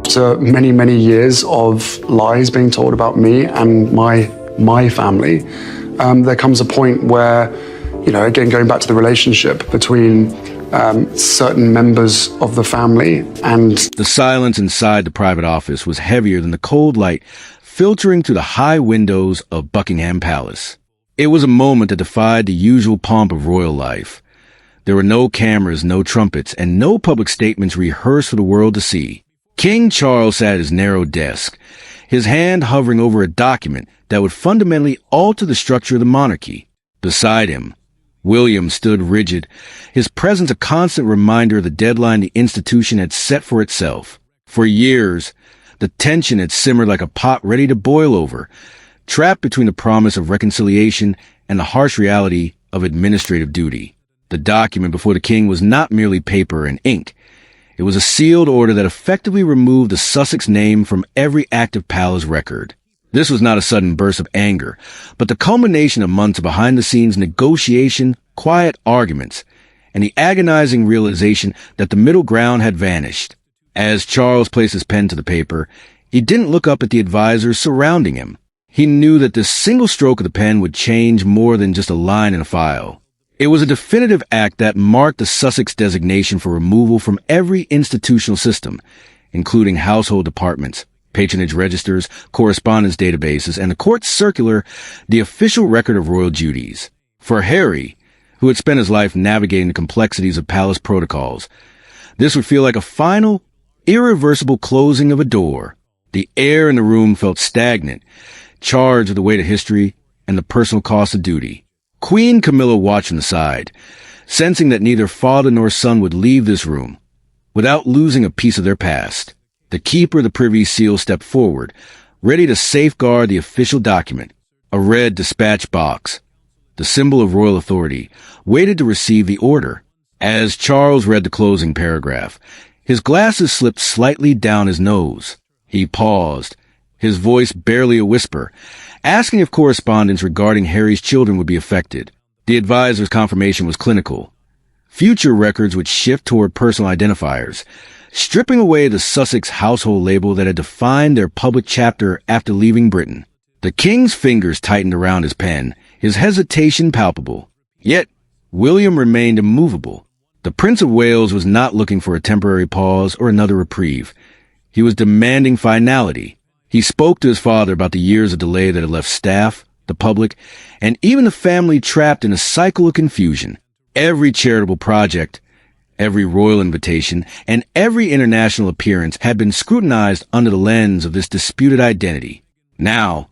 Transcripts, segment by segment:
After many, many years of lies being told about me and my family, there comes a point where, again, going back to the relationship between certain members of the family and... The silence inside the private office was heavier than the cold light filtering through the high windows of Buckingham Palace. It was a moment that defied the usual pomp of royal life. There were no cameras, no trumpets, and no public statements rehearsed for the world to see. King Charles sat at his narrow desk, his hand hovering over a document that would fundamentally alter the structure of the monarchy. Beside him, William stood rigid, his presence a constant reminder of the deadline the institution had set for itself. For years, the tension had simmered like a pot ready to boil over, trapped between the promise of reconciliation and the harsh reality of administrative duty. The document before the king was not merely paper and ink. It was a sealed order that effectively removed the Sussex name from every active palace record. This was not a sudden burst of anger, but the culmination of months of behind-the-scenes negotiation, quiet arguments, and the agonizing realization that the middle ground had vanished. As Charles placed his pen to the paper, he didn't look up at the advisors surrounding him. He knew that this single stroke of the pen would change more than just a line in a file. It was a definitive act that marked the Sussex designation for removal from every institutional system, including household departments, patronage registers, correspondence databases, and the court circular, the official record of royal duties. For Harry, who had spent his life navigating the complexities of palace protocols, this would feel like a final, irreversible closing of a door. The air in the room felt stagnant, charged with the weight of history and the personal cost of duty. Queen Camilla watched from the side, sensing that neither father nor son would leave this room without losing a piece of their past. The keeper of the Privy Seal stepped forward, ready to safeguard the official document. A red dispatch box, the symbol of royal authority, waited to receive the order. As Charles read the closing paragraph, his glasses slipped slightly down his nose. He paused, his voice barely a whisper, asking if correspondence regarding Harry's children would be affected. The advisor's confirmation was clinical. Future records would shift toward personal identifiers, stripping away the Sussex household label that had defined their public chapter after leaving Britain. The king's fingers tightened around his pen, his hesitation palpable. Yet, William remained immovable. The Prince of Wales was not looking for a temporary pause or another reprieve. He was demanding finality. He spoke to his father about the years of delay that had left staff, the public, and even the family trapped in a cycle of confusion. Every charitable project, every royal invitation, and every international appearance had been scrutinized under the lens of this disputed identity. Now,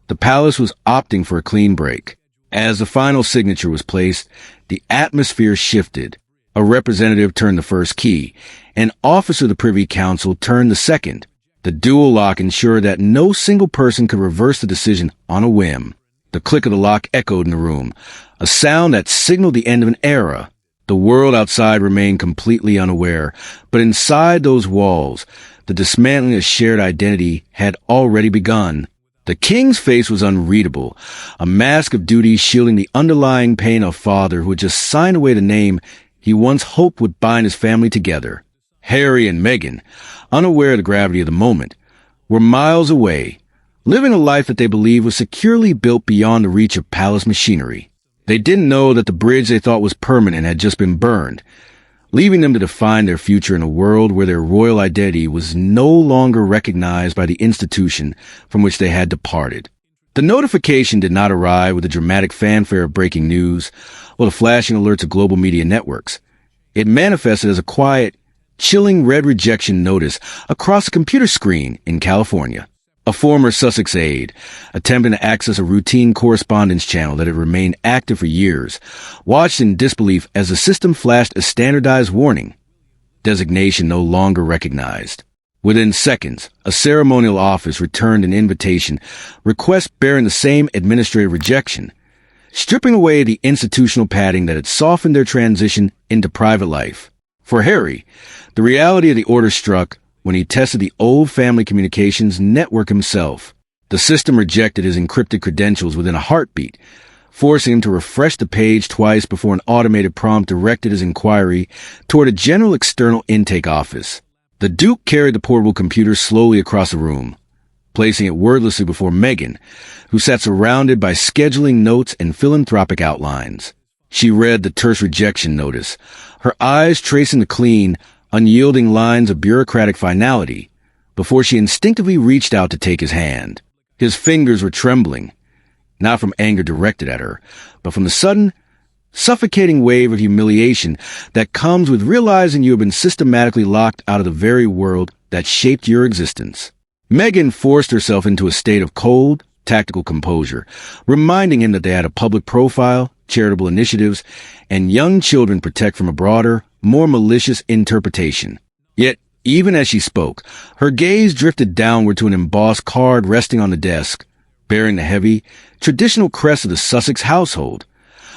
the palace was opting for a clean break. As the final signature was placed, the atmosphere shifted. A representative turned the first key. An officer of the Privy Council turned the second. The dual lock ensured that no single person could reverse the decision on a whim. The click of the lock echoed in the room, a sound that signaled the end of an era. The world outside remained completely unaware, but inside those walls, the dismantling of shared identity had already begun. The king's face was unreadable, a mask of duty shielding the underlying pain of a father who had just signed away the name he once hoped would bind his family together. Harry and Meghan, unaware of the gravity of the moment, were miles away, living a life that they believed was securely built beyond the reach of palace machinery. They didn't know that the bridge they thought was permanent had just been burned, leaving them to define their future in a world where their royal identity was no longer recognized by the institution from which they had departed. The notification did not arrive with the dramatic fanfare of breaking news or the flashing alerts of global media networks. It manifested as a quiet, chilling red rejection notice across a computer screen in California. A former Sussex aide, attempting to access a routine correspondence channel that had remained active for years, watched in disbelief as the system flashed a standardized warning. Designation no longer recognized. Within seconds, a ceremonial office returned an invitation, request bearing the same administrative rejection, stripping away the institutional padding that had softened their transition into private life. For Harry, the reality of the order struck when he tested the old family communications network himself. The system rejected his encrypted credentials within a heartbeat, forcing him to refresh the page twice before an automated prompt directed his inquiry toward a general external intake office. The Duke carried the portable computer slowly across the room, placing it wordlessly before Meghan, who sat surrounded by scheduling notes and philanthropic outlines. She read the terse rejection notice, her eyes tracing the clean, unyielding lines of bureaucratic finality, before she instinctively reached out to take his hand. His fingers were trembling, not from anger directed at her, but from the sudden, suffocating wave of humiliation that comes with realizing you have been systematically locked out of the very world that shaped your existence. Meghan forced herself into a state of cold, tactical composure, reminding him that they had a public profile, charitable initiatives, and young children protect from a broader, more malicious interpretation. Yet, even as she spoke, her gaze drifted downward to an embossed card resting on the desk, bearing the heavy, traditional crest of the Sussex household,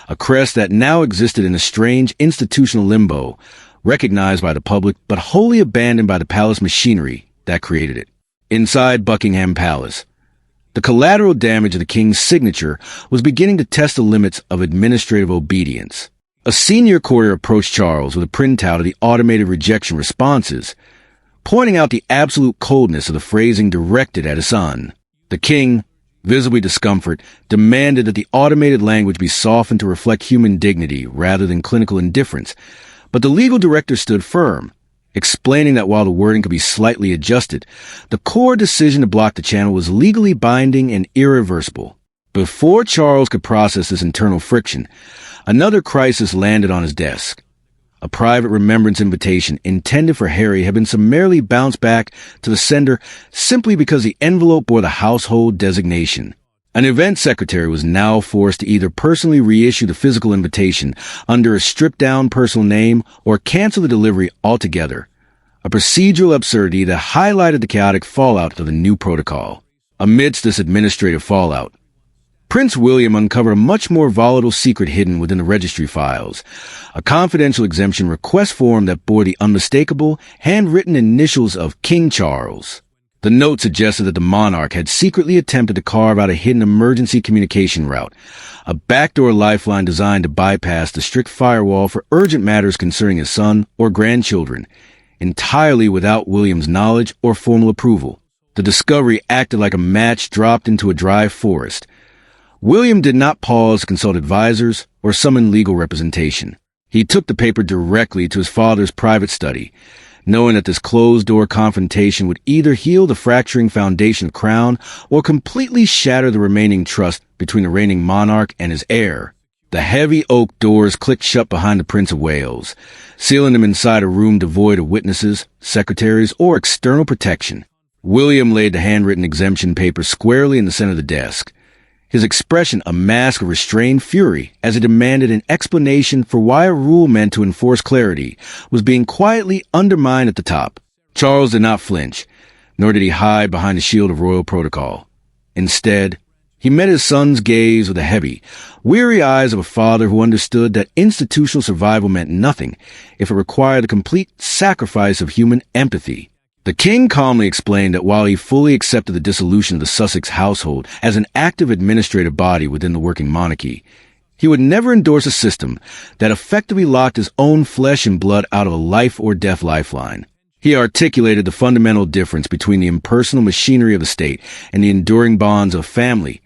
a crest that now existed in a strange institutional limbo, recognized by the public but wholly abandoned by the palace machinery that created it. Inside Buckingham Palace, the collateral damage of the king's signature was beginning to test the limits of administrative obedience. A senior courtier approached Charles with a printout of the automated rejection responses, pointing out the absolute coldness of the phrasing directed at his son. The king, visibly discomfort, demanded that the automated language be softened to reflect human dignity rather than clinical indifference, but the legal director stood firm, explaining that while the wording could be slightly adjusted, the core decision to block the channel was legally binding and irreversible. Before Charles could process this internal friction, another crisis landed on his desk. A private remembrance invitation intended for Harry had been summarily bounced back to the sender simply because the envelope bore the household designation. An event secretary was now forced to either personally reissue the physical invitation under a stripped-down personal name or cancel the delivery altogether, a procedural absurdity that highlighted the chaotic fallout of the new protocol. Amidst this administrative fallout, Prince William uncovered a much more volatile secret hidden within the registry files, a confidential exemption request form that bore the unmistakable, handwritten initials of King Charles. The note suggested that the monarch had secretly attempted to carve out a hidden emergency communication route, a backdoor lifeline designed to bypass the strict firewall for urgent matters concerning his son or grandchildren, entirely without William's knowledge or formal approval. The discovery acted like a match dropped into a dry forest. William did not pause to consult advisors or summon legal representation. He took the paper directly to his father's private study, knowing that this closed-door confrontation would either heal the fracturing foundation of the crown or completely shatter the remaining trust between the reigning monarch and his heir. The heavy oak doors clicked shut behind the Prince of Wales, sealing him inside a room devoid of witnesses, secretaries, or external protection. William laid the handwritten exemption paper squarely in the center of the desk, his expression a mask of restrained fury as it demanded an explanation for why a rule meant to enforce clarity was being quietly undermined at the top. Charles did not flinch, nor did he hide behind the shield of royal protocol. Instead, he met his son's gaze with the heavy, weary eyes of a father who understood that institutional survival meant nothing if it required the complete sacrifice of human empathy. The king calmly explained that while he fully accepted the dissolution of the Sussex household as an active administrative body within the working monarchy, he would never endorse a system that effectively locked his own flesh and blood out of a life-or-death lifeline. He articulated the fundamental difference between the impersonal machinery of the state and the enduring bonds of family,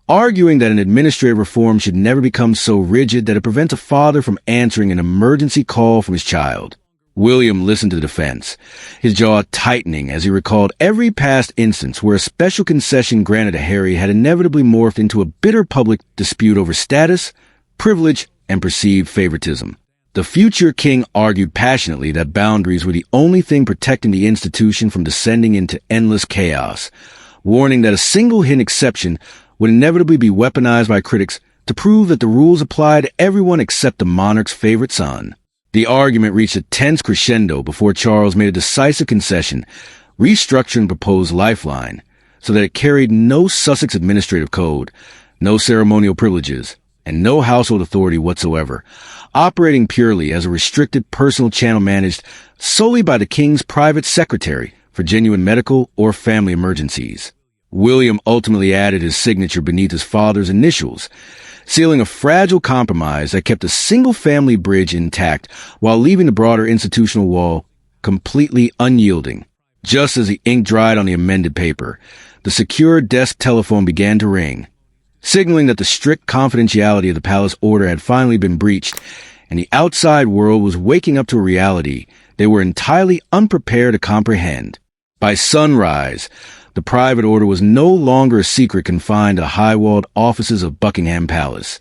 arguing that an administrative reform should never become so rigid that it prevents a father from answering an emergency call from his child. William listened to the defense, his jaw tightening as he recalled every past instance where a special concession granted to Harry had inevitably morphed into a bitter public dispute over status, privilege, and perceived favoritism. The future king argued passionately that boundaries were the only thing protecting the institution from descending into endless chaos, warning that a single hidden exception would inevitably be weaponized by critics to prove that the rules apply to everyone except the monarch's favorite son. The argument reached a tense crescendo before Charles made a decisive concession, restructuring the proposed lifeline so that it carried no Sussex administrative code, no ceremonial privileges, and no household authority whatsoever, operating purely as a restricted personal channel managed solely by the king's private secretary for genuine medical or family emergencies. William ultimately added his signature beneath his father's initials, sealing a fragile compromise that kept a single-family bridge intact while leaving the broader institutional wall completely unyielding. Just as the ink dried on the amended paper, the secure desk telephone began to ring, signaling that the strict confidentiality of the palace order had finally been breached, and the outside world was waking up to a reality they were entirely unprepared to comprehend. By sunrise, the private order was no longer a secret confined to the high-walled offices of Buckingham Palace.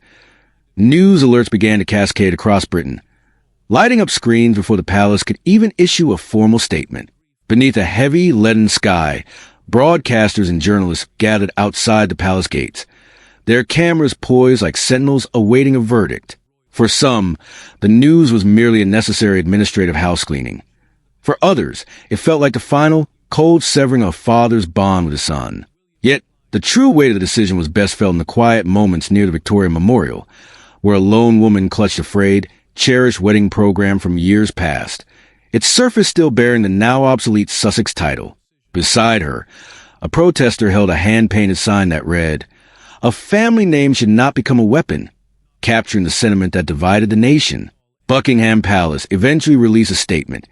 News alerts began to cascade across Britain, lighting up screens before the palace could even issue a formal statement. Beneath a heavy, leaden sky, broadcasters and journalists gathered outside the palace gates, their cameras poised like sentinels awaiting a verdict. For some, the news was merely a necessary administrative housecleaning. For others, it felt like the final, cold severing of a father's bond with his son. Yet, the true weight of the decision was best felt in the quiet moments near the Victoria Memorial, where a lone woman clutched a frayed, cherished wedding program from years past, its surface still bearing the now obsolete Sussex title. Beside her, a protester held a hand-painted sign that read, "A family name should not become a weapon," capturing the sentiment that divided the nation. Buckingham Palace eventually released a statement,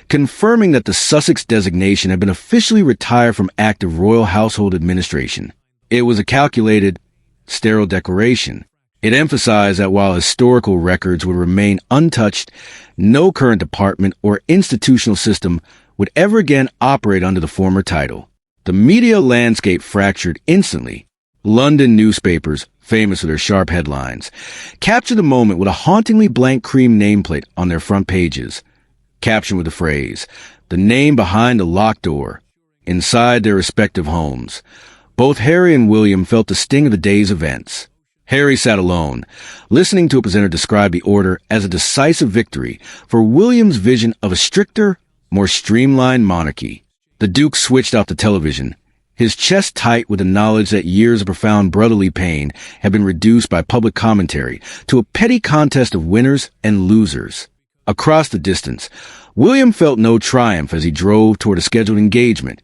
confirming that the Sussex designation had been officially retired from active royal household administration. It was a calculated, sterile declaration. It emphasized that while historical records would remain untouched, no current department or institutional system would ever again operate under the former title. The media landscape fractured instantly. London newspapers, famous for their sharp headlines, captured the moment with a hauntingly blank cream nameplate on their front pages, captioned with the phrase, "The name behind the locked door." Inside their respective homes, both Harry and William felt the sting of the day's events. Harry sat alone, listening to a presenter describe the order as a decisive victory for William's vision of a stricter, more streamlined monarchy. The Duke switched off the television, his chest tight with the knowledge that years of profound brotherly pain had been reduced by public commentary to a petty contest of winners and losers. Across the distance, William felt no triumph as he drove toward a scheduled engagement.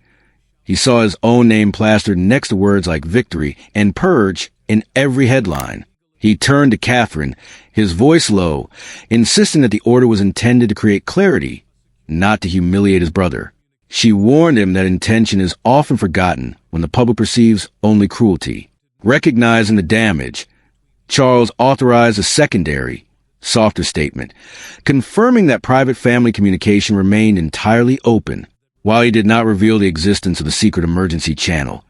He saw his own name plastered next to words like victory and purge in every headline. He turned to Catherine, his voice low, insisting that the order was intended to create clarity, not to humiliate his brother. She warned him that intention is often forgotten when the public perceives only cruelty. Recognizing the damage, Charles authorized a secondary, softer statement, confirming that private family communication remained entirely open. While he did not reveal the existence of the secret emergency channel,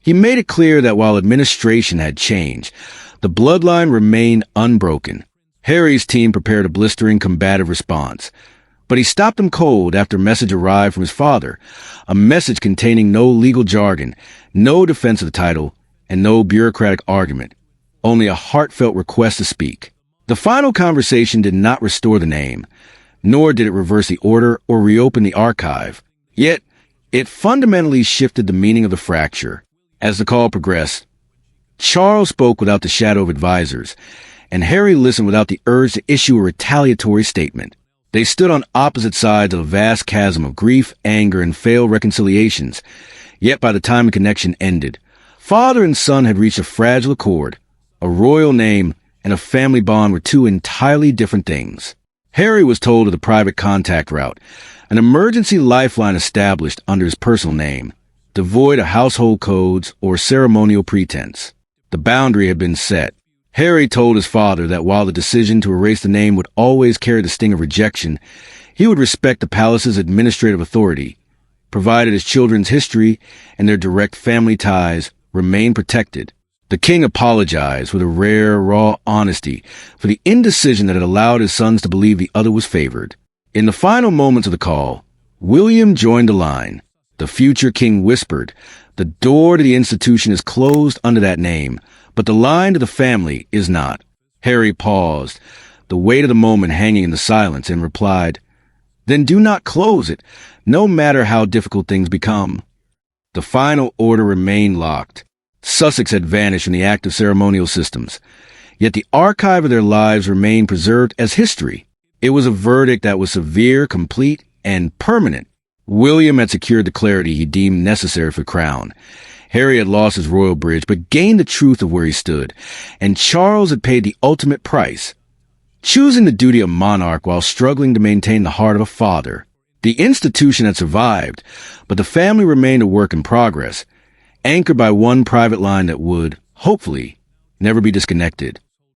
he made it clear that while administration had changed, the bloodline remained unbroken. Harry's team prepared a blistering combative response, but he stopped them cold after a message arrived from his father, a message containing no legal jargon, no defense of the title, and no bureaucratic argument, only a heartfelt request to speak. The final conversation did not restore the name, nor did it reverse the order or reopen the archive. Yet, it fundamentally shifted the meaning of the fracture. As the call progressed, Charles spoke without the shadow of advisors, and Harry listened without the urge to issue a retaliatory statement. They stood on opposite sides of a vast chasm of grief, anger, and failed reconciliations. Yet by the time the connection ended, father and son had reached a fragile accord. A royal name and a family bond were two entirely different things. Harry was told of the private contact route, an emergency lifeline established under his personal name, devoid of household codes or ceremonial pretense. The boundary had been set. Harry told his father that while the decision to erase the name would always carry the sting of rejection, he would respect the palace's administrative authority, provided his children's history and their direct family ties remained protected. The king apologized with a rare, raw honesty for the indecision that had allowed his sons to believe the other was favored. In the final moments of the call, William joined the line. The future king whispered, "The door to the institution is closed under that name, but the line to the family is not." Harry paused, the weight of the moment hanging in the silence, and replied, "Then do not close it, no matter how difficult things become." The final order remained locked. Sussex had vanished from the active ceremonial systems, yet the archive of their lives remained preserved as history. It was a verdict that was severe, complete, and permanent. William had secured the clarity he deemed necessary for the crown. Harry had lost his royal bridge, but gained the truth of where he stood, and Charles had paid the ultimate price, choosing the duty of monarch while struggling to maintain the heart of a father. The institution had survived, but the family remained a work in progress, anchored by one private line that would, hopefully, never be disconnected.